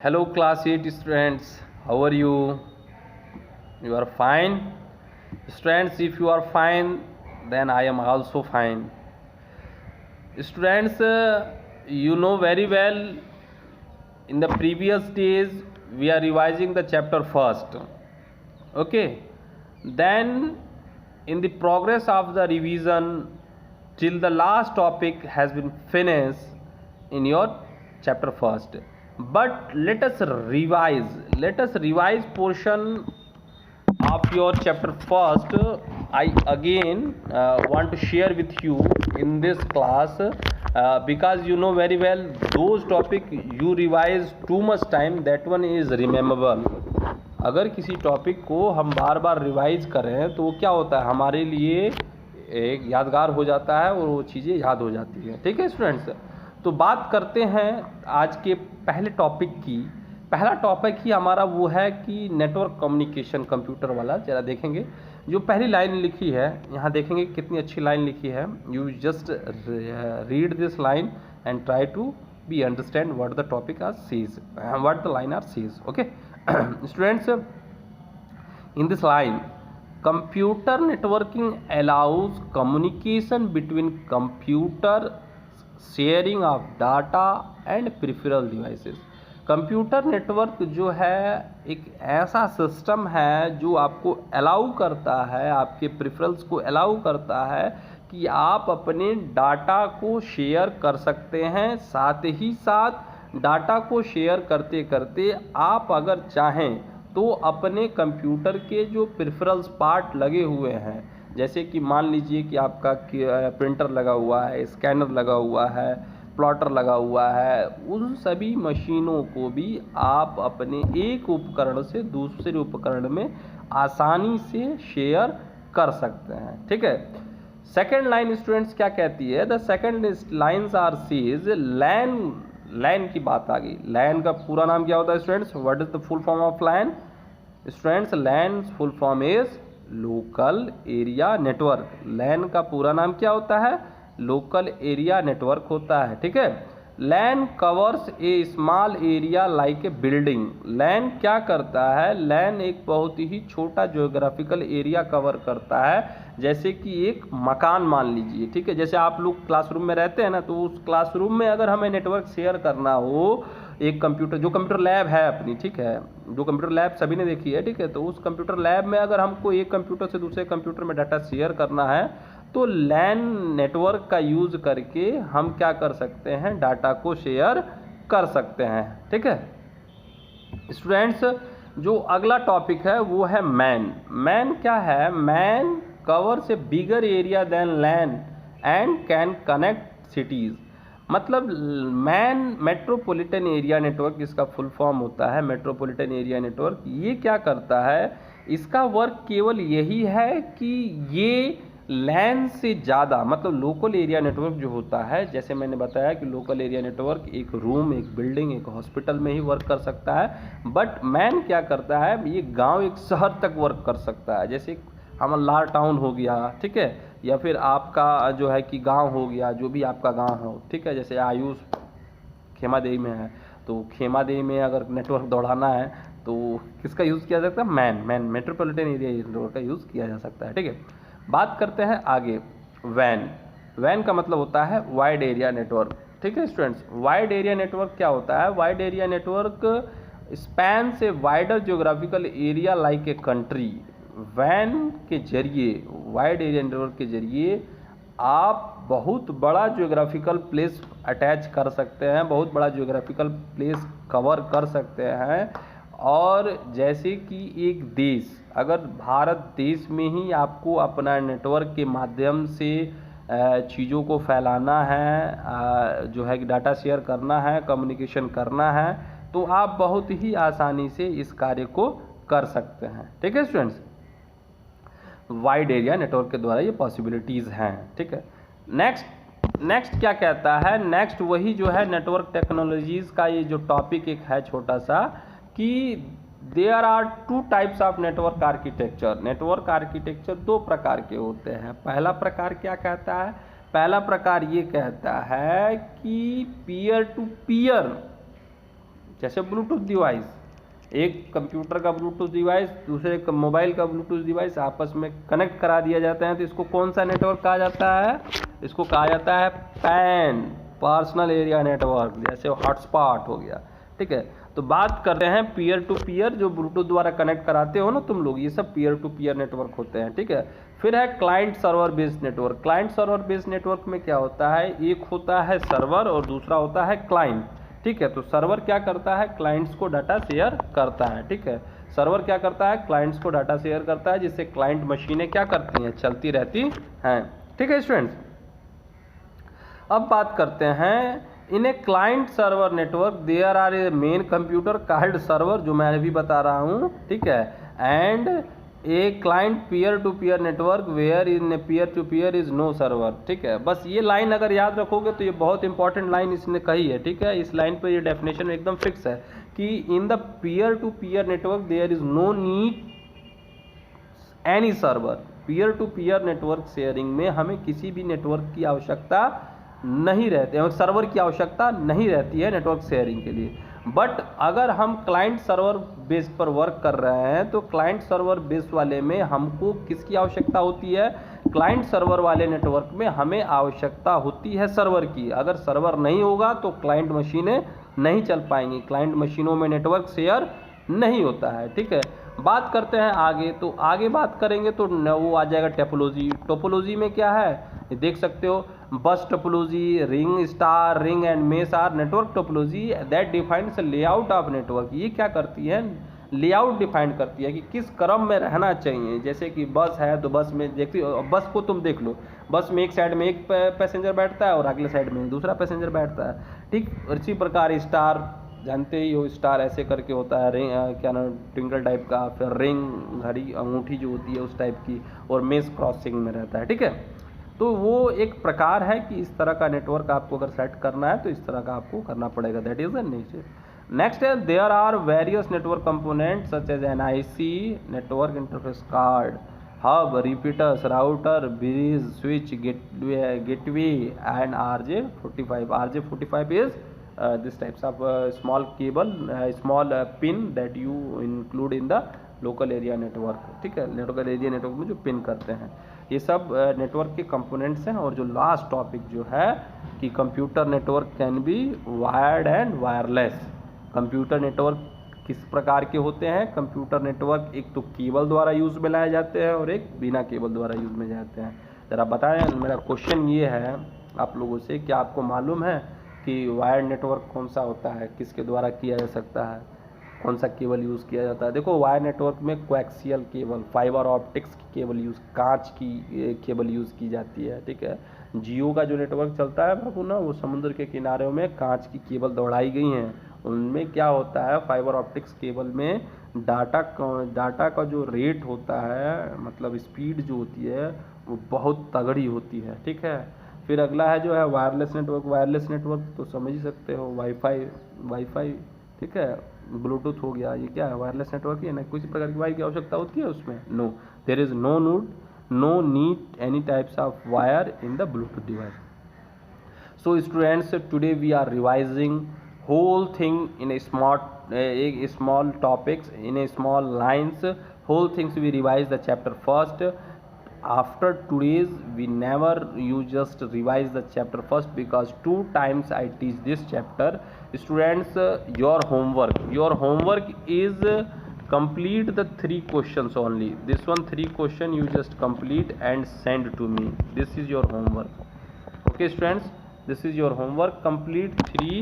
Hello, class 8 students. How are you? You are fine? Students, if you are fine, then I am also fine. Students, you know very well, in the previous days, we are revising the chapter first. Okay? Then, in the progress of the revision, till the last topic has been finished in your chapter first. But let us revise portion of your chapter first. I again want to share with you in this class, because you know very well those topic you revise too much time, that one is rememberable. अगर किसी topic को हम बार बार revise करें तो वो क्या होता है, हमारे लिए एक यादगार हो जाता है और वो चीज़ें याद हो जाती हैं। ठीक है स्टूडेंट्स, तो बात करते हैं आज के पहले टॉपिक की। पहला टॉपिक ही हमारा वो है कि नेटवर्क कम्युनिकेशन कंप्यूटर वाला। जरा देखेंगे जो पहली लाइन लिखी है, यहाँ देखेंगे कितनी अच्छी लाइन लिखी है। You just read this line and try to be understand what the topic are says, what the line are says. Okay students, in this line, computer networking allows communication between computer, sharing of data and peripheral devices. Computer network जो है एक ऐसा system है जो आपको allow करता है, आपके प्रिफरल्स को अलाउ करता है कि आप अपने डाटा को शेयर कर सकते हैं। साथ ही साथ डाटा को शेयर करते करते आप अगर चाहें तो अपने कंप्यूटर के जो प्रिफरल्स पार्ट लगे हुए हैं, जैसे कि मान लीजिए कि आपका प्रिंटर लगा हुआ है, स्कैनर लगा हुआ है, प्लॉटर लगा हुआ है, उन सभी मशीनों को भी आप अपने एक उपकरण से दूसरे उपकरण में आसानी से शेयर कर सकते हैं। ठीक है, सेकेंड लाइन स्टूडेंट्स क्या कहती है? The second lines are sees LAN. LAN की बात आ गई। लैन का पूरा नाम क्या होता है students? What is the full form of LAN? Students, LAN full form is local area network. LAN का पूरा नाम क्या होता है? लोकल एरिया नेटवर्क होता है। ठीक है, LAN covers a small area like a building. LAN क्या करता है? लैन एक बहुत ही छोटा ज्योग्राफिकल एरिया कवर करता है, जैसे कि एक मकान मान लीजिए। ठीक है, जैसे आप लोग क्लासरूम में रहते हैं ना, तो उस क्लासरूम में अगर हमें नेटवर्क शेयर करना हो, एक कंप्यूटर, जो कंप्यूटर लैब है अपनी, ठीक है, जो कंप्यूटर लैब सभी ने देखी है, ठीक है, तो उस कंप्यूटर लैब में अगर हमको एक कंप्यूटर से दूसरे कंप्यूटर में डाटा शेयर करना है तो लैन नेटवर्क का यूज़ करके हम क्या कर सकते हैं? डाटा को शेयर कर सकते हैं। ठीक है स्टूडेंट्स, जो अगला टॉपिक है वो है मैन। मैन क्या है? MAN covers a bigger area than LAN and can connect cities. मतलब मैन मेट्रोपॉलिटन एरिया नेटवर्क, इसका फुल फॉर्म होता है मेट्रोपॉलिटन एरिया नेटवर्क। ये क्या करता है? इसका वर्क केवल यही है कि ये लैन से ज़्यादा, मतलब लोकल एरिया नेटवर्क जो होता है, जैसे मैंने बताया कि लोकल एरिया नेटवर्क एक रूम, एक बिल्डिंग, एक हॉस्पिटल में ही वर्क कर सकता है, बट मैन क्या करता है? ये गांव, एक शहर तक वर्क कर सकता है। जैसे हमारा लार टाउन हो गया, ठीक है, या फिर आपका जो है कि गांव हो गया, जो भी आपका गांव हो, ठीक है, जैसे आयुष खेमादेवी में है, तो खेमादेवी में अगर नेटवर्क दौड़ाना है तो किसका यूज़ किया जा सकता है? मैन मेट्रोपॉलिटन एरिया नेटवर्क का यूज़ किया जा सकता है। ठीक है, बात करते हैं आगे वैन। वैन का मतलब होता है वाइड एरिया नेटवर्क। ठीक है स्टूडेंट्स, वाइड एरिया नेटवर्क क्या होता है? वाइड एरिया नेटवर्क स्पैन से wider geographical area like a country. वैन के जरिए, वाइड एरिया नेटवर्क के जरिए आप बहुत बड़ा ज्योग्राफिकल प्लेस अटैच कर सकते हैं, बहुत बड़ा ज्योग्राफिकल प्लेस कवर कर सकते हैं। और जैसे कि एक देश, अगर भारत देश में ही आपको अपना नेटवर्क के माध्यम से चीज़ों को फैलाना है, जो है कि डाटा शेयर करना है, कम्युनिकेशन करना है, तो आप बहुत ही आसानी से इस कार्य को कर सकते हैं। ठीक है स्टूडेंट्स, वाइड एरिया नेटवर्क के द्वारा ये पॉसिबिलिटीज़ हैं। ठीक है, नेक्स्ट क्या कहता है? नेक्स्ट वही जो है नेटवर्क टेक्नोलॉजीज़ का ये जो टॉपिक एक है छोटा सा, कि there are two types of network architecture. Network architecture दो प्रकार के होते हैं। पहला प्रकार क्या कहता है? पहला प्रकार ये कहता है कि पीयर टू पीयर जैसे ब्लूटूथ डिवाइस, एक कंप्यूटर का ब्लूटूथ डिवाइस दूसरे मोबाइल का ब्लूटूथ डिवाइस आपस में कनेक्ट करा दिया जाता है, तो इसको कौन सा नेटवर्क कहा जाता है? इसको कहा जाता है पैन, पर्सनल एरिया नेटवर्क, जैसे हॉटस्पॉट हो गया, ठीक है। तो बात करते हैं पीयर टू पीयर, जो ब्लूटूथ द्वारा कनेक्ट कराते हो ना तुम लोग, ये सब पीयर टू पीयर नेटवर्क होते हैं, ठीक है। फिर है client server based network. Client server based network में क्या होता है, एक होता है सर्वर और दूसरा होता है क्लाइंट, ठीक है। तो सर्वर क्या करता है, क्लाइंट्स को डाटा शेयर करता है, ठीक है। सर्वर क्या करता है, क्लाइंट्स को डाटा शेयर करता है, जिससे क्लाइंट मशीनें क्या करती हैं, चलती रहती हैं, ठीक है स्टूडेंट्स। अब बात करते हैं in a client server network there are a main computer called server, जो मैं अभी बता रहा हूँ, ठीक है, and a client peer to peer network where in peer to peer is no server, ठीक है। बस ये लाइन अगर याद रखोगे तो ये बहुत इंपॉर्टेंट लाइन इसने कही है, ठीक है। इस लाइन पे ये डेफिनेशन एकदम फिक्स है कि in the peer to peer network there is no need any server. Peer to peer network sharing में हमें किसी भी नेटवर्क की आवश्यकता नहीं रहती है, सर्वर की आवश्यकता नहीं रहती है नेटवर्क शेयरिंग के लिए। बट अगर हम क्लाइंट सर्वर बेस पर वर्क कर रहे हैं तो क्लाइंट सर्वर बेस वाले में हमको किसकी आवश्यकता होती है, क्लाइंट सर्वर वाले नेटवर्क में हमें आवश्यकता होती है सर्वर की। अगर सर्वर नहीं होगा तो क्लाइंट मशीनें नहीं चल पाएंगी, क्लाइंट मशीनों में नेटवर्क शेयर नहीं होता है, ठीक है। बात करते हैं आगे, तो आगे बात करेंगे तो वो आ जाएगा टोपोलॉजी। टोपोलॉजी में क्या है देख सकते हो, bus topology, ring, star, ring and mesh are network topology that defines layout of network. ये क्या करती है, लेआउट डिफाइन करती है कि किस क्रम में रहना चाहिए। जैसे कि बस है तो बस में देखती हो, बस को तुम देख लो, बस में एक साइड में एक पैसेंजर बैठता है और अगले साइड में दूसरा पैसेंजर बैठता है, ठीक। इसी प्रकार स्टार जानते ही हो, स्टार ऐसे करके होता है, रिंग क्या नाम ट्विंकल टाइप का, फिर रिंग घड़ी अंगूठी जो होती है उस टाइप की, और मेश क्रॉसिंग में रहता है, ठीक है। तो वो एक प्रकार है कि इस तरह का नेटवर्क आपको अगर सेट करना है तो इस तरह का आपको करना पड़ेगा, that is the nature. Next है there are various network component such as NIC, network interface card, hub, repeaters, router, bridge, switch, gateway and RJ45. RJ45 is this types of small cable, small pin that you include in the local area network, ठीक है। Local area network में जो pin करते हैं, ये सब network के components हैं। और जो लास्ट टॉपिक जो है कि computer network can be wired and wireless. Computer network किस प्रकार के होते हैं, कंप्यूटर नेटवर्क एक तो केबल द्वारा यूज़ में लाए जाते हैं और एक बिना केबल द्वारा यूज़ में जाते हैं। ज़रा बताएं, मेरा क्वेश्चन ये है आप लोगों से, क्या आपको मालूम है कि वायर्ड नेटवर्क कौन सा होता है, किसके द्वारा किया जा सकता है, कौन सा केबल यूज़ किया जाता है? देखो वायर नेटवर्क में कोएक्सियल केबल, फाइबर ऑप्टिक्स की केबल यूज़, कांच की केबल यूज़ की जाती है, ठीक है। जियो का जो नेटवर्क चलता है बाबू ना, वो समुद्र के किनारों में कांच की केबल दौड़ाई गई हैं। उनमें क्या होता है, फाइबर ऑप्टिक्स केबल में डाटा का जो रेट होता है, मतलब स्पीड जो होती है वो बहुत तगड़ी होती है, ठीक है। फिर अगला है जो है वायरलेस नेटवर्क। वायरलेस नेटवर्क तो समझ ही सकते हो, वाईफाई, ठीक है, ब्लूटूथ हो गया, ये क्या है, वायरलेस नेटवर्क ही है ना। किसी प्रकार की वायर की आवश्यकता होती है उसमें? No, there is no need any types of wire in the Bluetooth device. So students, today we are revising whole thing in a small topics, in a small lines, whole things we revise the chapter first. After today's we never you just revise the chapter first, because 2 times I teach this chapter. Students, your homework is complete the 3 questions only. This one 3 question you just complete and send to me. This is your homework. Okay students, this is your homework. Complete 3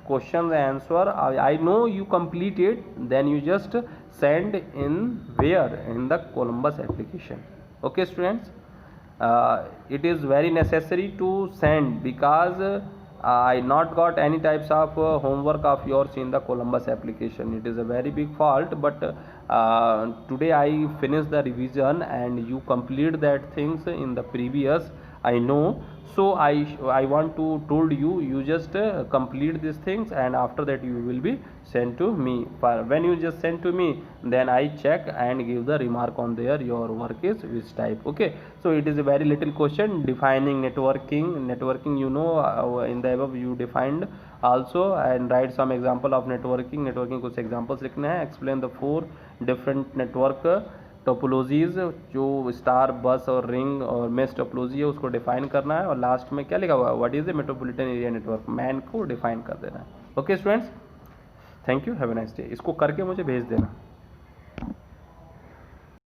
questions answer. I know you complete it, then you just send in where, in the Columbus application. Okay students, it is very necessary to send, because I not got any types of homework of yours in the Columbus application. It is a very big fault, but today I finished the revision and you complete that things in the previous, I know. So I want to told you just complete these things, and after that you will be sent to me. When you just send to me, then I check and give the remark on there your work is which type. Okay, so it is a very little question defining networking. You know, in the above you defined also and write some example of networking कुछ examples लिखने हैं। Explain the 4 different network topologies, जो star, bus और ring और mesh topology है उसको define करना है। और लास्ट में क्या लिखा हुआ है, what is the metropolitan area network, man को डिफाइन कर देना है। Okay students, thank you, have a nice day. इसको करके मुझे भेज देना।